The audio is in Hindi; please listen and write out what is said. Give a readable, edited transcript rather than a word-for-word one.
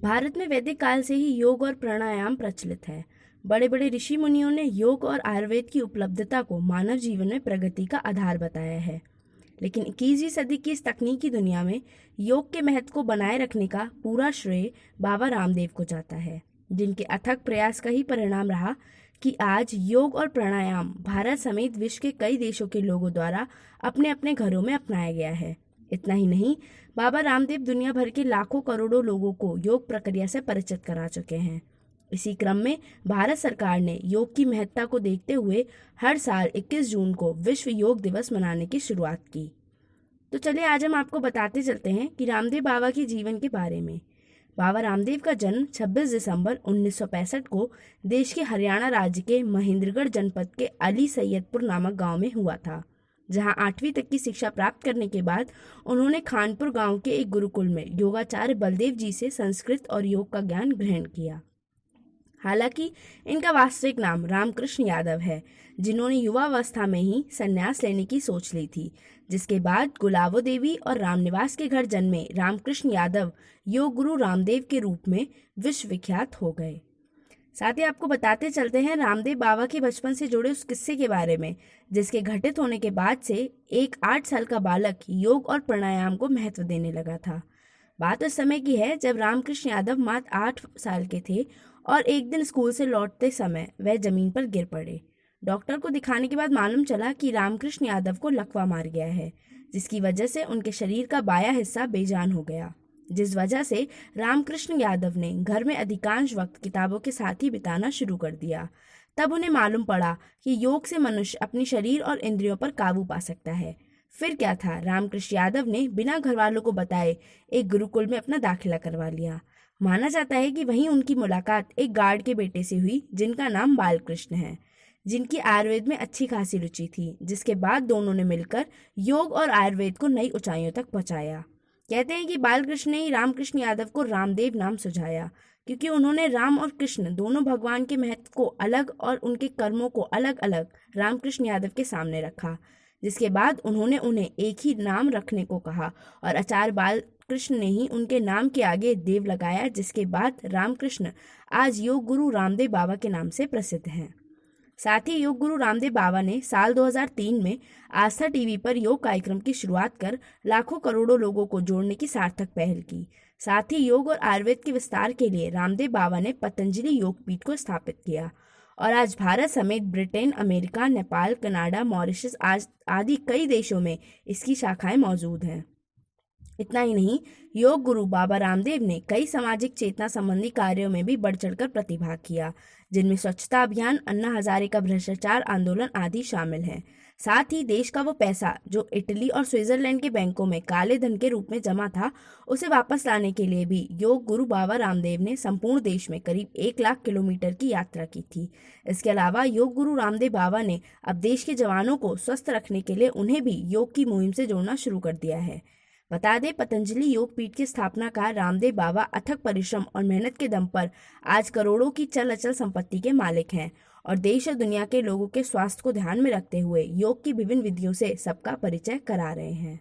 भारत में वैदिक काल से ही योग और प्राणायाम प्रचलित है। बड़े बड़े ऋषि मुनियों ने योग और आयुर्वेद की उपलब्धता को मानव जीवन में प्रगति का आधार बताया है। लेकिन 21वीं सदी की इस तकनीकी दुनिया में योग के महत्व को बनाए रखने का पूरा श्रेय बाबा रामदेव को जाता है, जिनके अथक प्रयास का ही परिणाम रहा कि आज योग और प्राणायाम भारत समेत विश्व के कई देशों के लोगों द्वारा अपने अपने घरों में अपनाया गया है। इतना ही नहीं, बाबा रामदेव दुनिया भर के लाखों करोड़ों लोगों को योग प्रक्रिया से परिचित करा चुके हैं। इसी क्रम में भारत सरकार ने योग की महत्ता को देखते हुए हर साल 21 जून को विश्व योग दिवस मनाने की शुरुआत की। तो चलिए आज हम आपको बताते चलते हैं कि रामदेव बाबा के जीवन के बारे में। बाबा रामदेव का जन्म 26 दिसंबर 1965 को देश के हरियाणा राज्य के महेंद्रगढ़ जनपद के अली सैयदपुर नामक गांव में हुआ था, जहां 8वीं तक की शिक्षा प्राप्त करने के बाद उन्होंने खानपुर गांव के एक गुरुकुल में योगाचार्य बलदेव जी से संस्कृत और योग का ज्ञान ग्रहण किया। हालांकि इनका वास्तविक नाम रामकृष्ण यादव है, जिन्होंने युवावस्था में ही संन्यास लेने की सोच ली थी, जिसके बाद गुलाबो देवी और रामनिवास के घर जन्मे रामकृष्ण यादव योग गुरु रामदेव के रूप में विश्व विख्यात हो गए। साथ ही आपको बताते चलते हैं रामदेव बाबा के बचपन से जुड़े उस किस्से के बारे में, जिसके घटित होने के बाद से एक 8 साल का बालक योग और प्राणायाम को महत्व देने लगा था। बात उस समय की है जब रामकृष्ण यादव मात्र 8 साल के थे और एक दिन स्कूल से लौटते समय वह जमीन पर गिर पड़े। डॉक्टर को दिखाने के बाद मालूम चला कि रामकृष्ण यादव को लकवा मार गया है, जिसकी वजह से उनके शरीर का बायां हिस्सा बेजान हो गया, जिस वजह से रामकृष्ण यादव ने घर में अधिकांश वक्त किताबों के साथ ही बिताना शुरू कर दिया। तब उन्हें मालूम पड़ा कि योग से मनुष्य अपने शरीर और इंद्रियों पर काबू पा सकता है। फिर क्या था, रामकृष्ण यादव ने बिना घर वालों को बताए एक गुरुकुल में अपना दाखिला करवा लिया। माना जाता है कि वहीं उनकी मुलाकात एक गार्ड के बेटे से हुई, जिनका नाम बालकृष्ण है, जिनकी आयुर्वेद में अच्छी खासी रुचि थी, जिसके बाद दोनों ने मिलकर योग और आयुर्वेद को नई ऊंचाइयों तक पहुंचाया। कहते हैं कि बालकृष्ण ने ही रामकृष्ण यादव को रामदेव नाम सुझाया, क्योंकि उन्होंने राम और कृष्ण दोनों भगवान के महत्व को अलग और उनके कर्मों को अलग अलग रामकृष्ण यादव के सामने रखा, जिसके बाद उन्होंने उन्हें एक ही नाम रखने को कहा और आचार्य बालकृष्ण ने ही उनके नाम के आगे देव लगाया, जिसके बाद रामकृष्ण आज योग गुरु रामदेव बाबा के नाम से प्रसिद्ध हैं। साथ ही योग गुरु रामदेव बाबा ने साल 2003 में आस्था टीवी पर योग कार्यक्रम की शुरुआत कर लाखों करोड़ों लोगों को जोड़ने की सार्थक पहल की। साथ ही योग और आयुर्वेद के विस्तार के लिए रामदेव बाबा ने पतंजलि योगपीठ को स्थापित किया और आज भारत समेत Britain, America, Nepal, Canada, Mauritius आदि कई देशों में इसकी शाखाएं मौजूद हैं। इतना ही नहीं, योग गुरु बाबा रामदेव ने कई सामाजिक चेतना संबंधी कार्यों में भी बढ़ चढ़कर प्रतिभाग किया, जिनमें स्वच्छता अभियान, अन्ना हजारे का भ्रष्टाचार आंदोलन आदि शामिल हैं। साथ ही देश का वो पैसा जो इटली और स्विट्जरलैंड के बैंकों में काले धन के रूप में जमा था, उसे वापस लाने के लिए भी योग गुरु बाबा रामदेव ने संपूर्ण देश में करीब 1 लाख किलोमीटर की यात्रा की थी। इसके अलावा योग गुरु रामदेव बाबा ने अब देश के जवानों को स्वस्थ रखने के लिए उन्हें भी योग की मुहिम से जोड़ना शुरू कर दिया है। बता दें, पतंजलि योगपीठ के स्थापनाकार रामदेव बाबा अथक परिश्रम और मेहनत के दम पर आज करोड़ों की चल अचल संपत्ति के मालिक हैं और देश और दुनिया के लोगों के स्वास्थ्य को ध्यान में रखते हुए योग की विभिन्न विधियों से सबका परिचय करा रहे हैं।